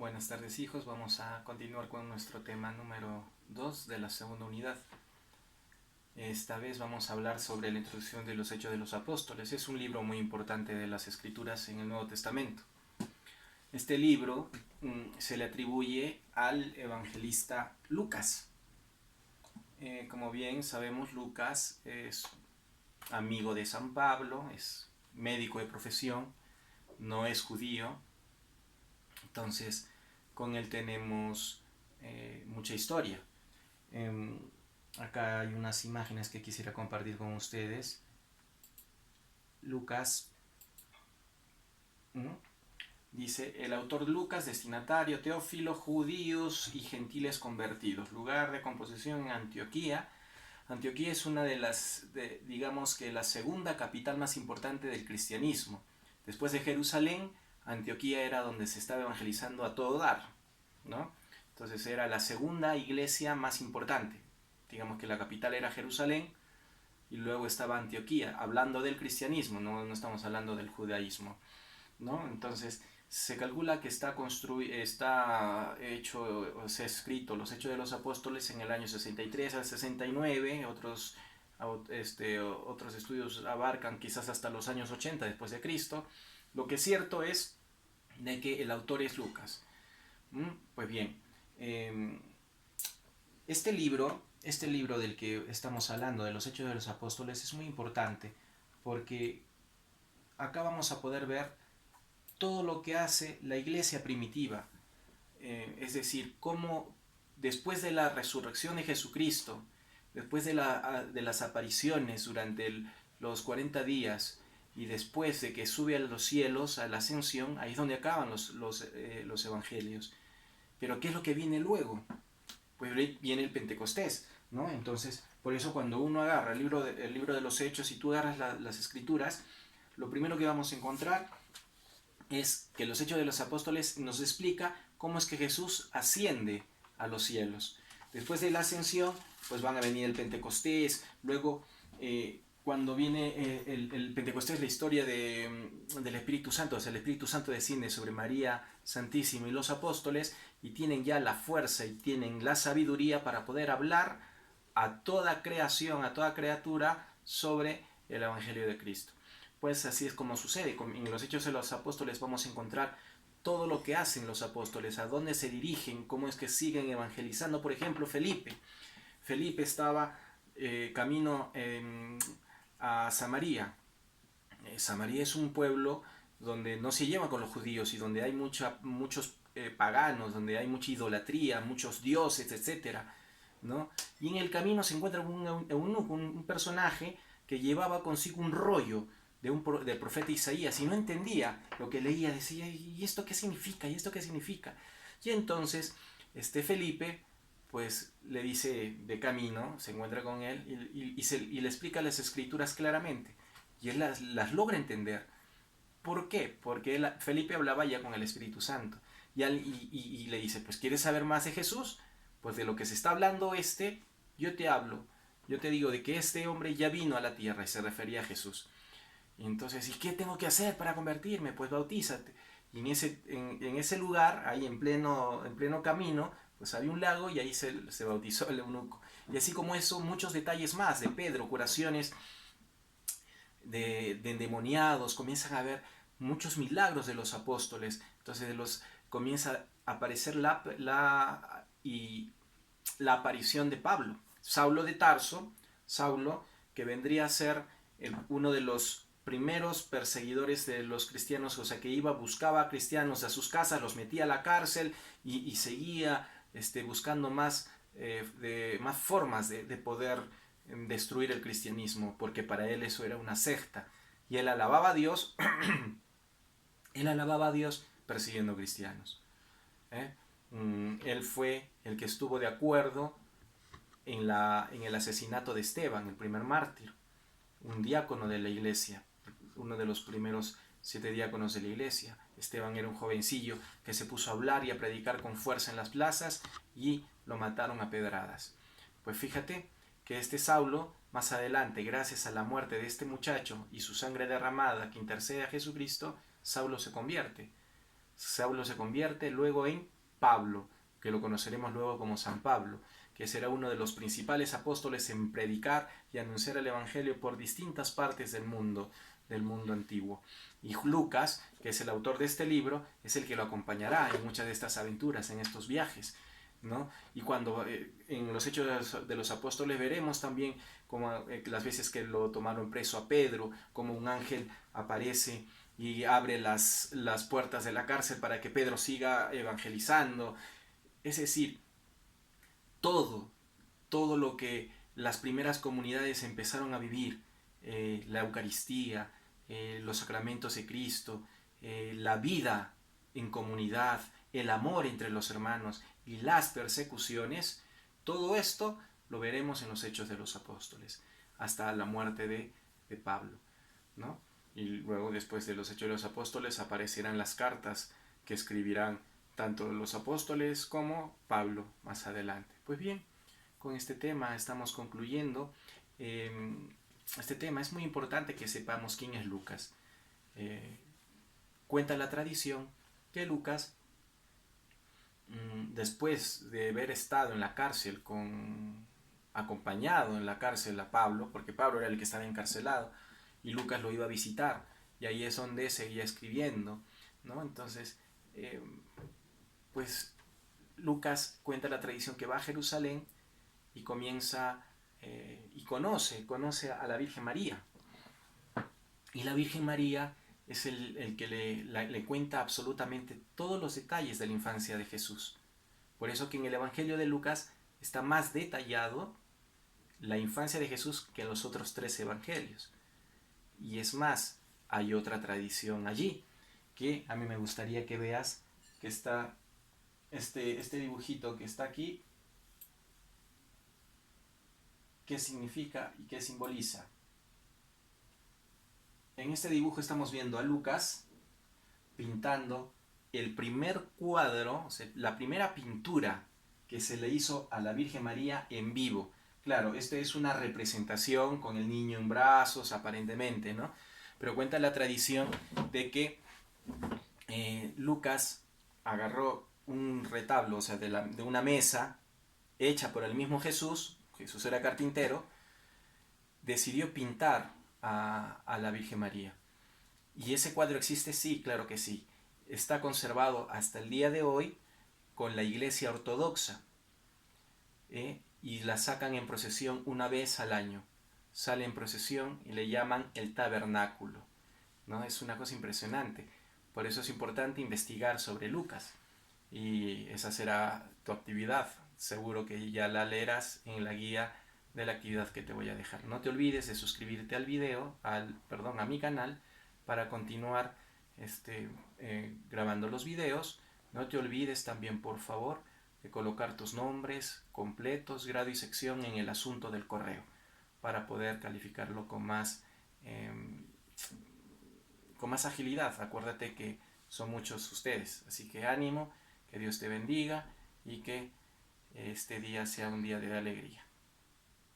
Buenas tardes, hijos. Vamos a continuar con nuestro tema número 2 de la segunda unidad. Esta vez vamos a hablar sobre la introducción de los Hechos de los Apóstoles. Es un libro muy importante de las Escrituras en el Nuevo Testamento. Este libro se le atribuye al evangelista Lucas. Como bien sabemos, Lucas es amigo de San Pablo, es médico de profesión, no es judío. Entonces, con él tenemos mucha historia. Acá hay unas imágenes que quisiera compartir con ustedes. Lucas dice: el autor Lucas, destinatario Teófilo, judíos y gentiles convertidos. Lugar de composición en Antioquía. Antioquía es una de las, digamos que la segunda capital más importante del cristianismo. Después de Jerusalén, Antioquía era donde se estaba evangelizando a todo dar, ¿no? Entonces era la segunda iglesia más importante. Digamos que la capital era Jerusalén y luego estaba Antioquía, hablando del cristianismo, no estamos hablando del judaísmo, ¿no? Entonces se calcula que está hecho, o se ha escrito los Hechos de los Apóstoles en el año 63 al 69, otros estudios abarcan quizás hasta los años 80 después de Cristo. Lo que es cierto es de que el autor es Lucas. Pues bien, este libro del que estamos hablando, de los Hechos de los Apóstoles, es muy importante porque acá vamos a poder ver todo lo que hace la iglesia primitiva. Es decir, cómo después de la resurrección de Jesucristo, después de las apariciones durante los 40 días y después de que sube a los cielos, a la ascensión, ahí es donde acaban los evangelios. Pero ¿qué es lo que viene luego? Pues viene el Pentecostés, ¿no? Entonces, por eso cuando uno agarra el libro de los Hechos y tú agarras las Escrituras, lo primero que vamos a encontrar es que los Hechos de los Apóstoles nos explica cómo es que Jesús asciende a los cielos. Después de la ascensión, pues van a venir el Pentecostés, luego cuando viene el Pentecostés, la historia del Espíritu Santo, o sea, el Espíritu Santo desciende sobre María Santísima y los apóstoles y tienen ya la fuerza y tienen la sabiduría para poder hablar a toda creación, a toda criatura sobre el Evangelio de Cristo. Pues así es como sucede. En los Hechos de los Apóstoles vamos a encontrar todo lo que hacen los apóstoles, a dónde se dirigen, cómo es que siguen evangelizando. Por ejemplo, Felipe estaba camino a Samaria. Samaria es un pueblo donde no se lleva con los judíos y donde hay muchos paganos, donde hay mucha idolatría, muchos dioses, etc., ¿no? Y en el camino se encuentra un personaje que llevaba consigo un rollo del profeta Isaías y no entendía lo que leía. Decía: ¿y esto qué significa? ¿Y esto qué significa? Y entonces Felipe pues le dice, de camino, se encuentra con él y le explica las escrituras claramente. Y él las logra entender. ¿Por qué? Porque Felipe hablaba ya con el Espíritu Santo. Y le dice: pues ¿quieres saber más de Jesús? Pues de lo que se está hablando yo te hablo. Yo te digo de que este hombre ya vino a la tierra, y se refería a Jesús. Y entonces, ¿y qué tengo que hacer para convertirme? Pues bautízate. Y en ese lugar, ahí en pleno camino, pues había un lago y ahí se bautizó el eunuco. Y así como eso, muchos detalles más de Pedro, curaciones de endemoniados, comienzan a haber muchos milagros de los apóstoles. Entonces comienza a aparecer la aparición de Pablo. Saulo de Tarso, Saulo, que vendría a ser uno de los primeros perseguidores de los cristianos, o sea, que buscaba a cristianos a sus casas, los metía a la cárcel y seguía buscando más formas de poder destruir el cristianismo, porque para él eso era una secta. Y él alababa a Dios, persiguiendo cristianos. Él fue el que estuvo de acuerdo en el asesinato de Esteban, el primer mártir, un diácono de la iglesia, uno de los primeros 7 diáconos de la iglesia. Esteban era un jovencillo que se puso a hablar y a predicar con fuerza en las plazas y lo mataron a pedradas. Pues fíjate que Saulo, más adelante, gracias a la muerte de este muchacho y su sangre derramada que intercede a Jesucristo, Saulo se convierte luego en Pablo, que lo conoceremos luego como San Pablo, que será uno de los principales apóstoles en predicar y anunciar el Evangelio por distintas partes del mundo antiguo. Y Lucas, que es el autor de este libro, es el que lo acompañará en muchas de estas aventuras, en estos viajes, ¿no? Y cuando en los Hechos de los Apóstoles veremos también como las veces que lo tomaron preso a Pedro, como un ángel aparece y abre las puertas de la cárcel para que Pedro siga evangelizando. Es decir, todo, todo lo que las primeras comunidades empezaron a vivir, la Eucaristía, los sacramentos de Cristo, la vida en comunidad, el amor entre los hermanos y las persecuciones, todo esto lo veremos en los Hechos de los Apóstoles, hasta la muerte de Pablo, ¿no? Y luego, después de los Hechos de los Apóstoles, aparecerán las cartas que escribirán tanto los apóstoles como Pablo más adelante. Pues bien, con este tema estamos concluyendo. Este tema es muy importante que sepamos quién es Lucas. Cuenta la tradición que Lucas, después de haber estado en la cárcel acompañado en la cárcel a Pablo, porque Pablo era el que estaba encarcelado y Lucas lo iba a visitar, y ahí es donde seguía escribiendo, ¿no? Entonces, pues Lucas cuenta la tradición que va a Jerusalén y comienza y conoce a la Virgen María. Y la Virgen María es el que le cuenta absolutamente todos los detalles de la infancia de Jesús. Por eso que en el Evangelio de Lucas está más detallado la infancia de Jesús que en los otros 3 evangelios. Y es más, hay otra tradición allí, que a mí me gustaría que veas, que está este dibujito que está aquí. ¿Qué significa y qué simboliza? En este dibujo estamos viendo a Lucas pintando el primer cuadro, o sea, la primera pintura que se le hizo a la Virgen María en vivo. Claro, esta es una representación con el niño en brazos, aparentemente, ¿no? Pero cuenta la tradición de que Lucas agarró un retablo, o sea, de una mesa hecha por el mismo Jesús era carpintero, decidió pintar a la Virgen María. ¿Y ese cuadro existe? Sí, claro que sí. Está conservado hasta el día de hoy con la Iglesia Ortodoxa, y la sacan en procesión una vez al año. Sale en procesión y le llaman el tabernáculo, ¿no? Es una cosa impresionante. Por eso es importante investigar sobre Lucas. Y esa será tu actividad. Seguro que ya la leerás en la guía de la actividad que te voy a dejar. No te olvides de suscribirte al video, a mi canal, para continuar grabando los videos. No te olvides también, por favor, de colocar tus nombres completos, grado y sección en el asunto del correo, para poder calificarlo con más agilidad. Acuérdate que son muchos ustedes, así que ánimo, que Dios te bendiga y que este día sea un día de alegría.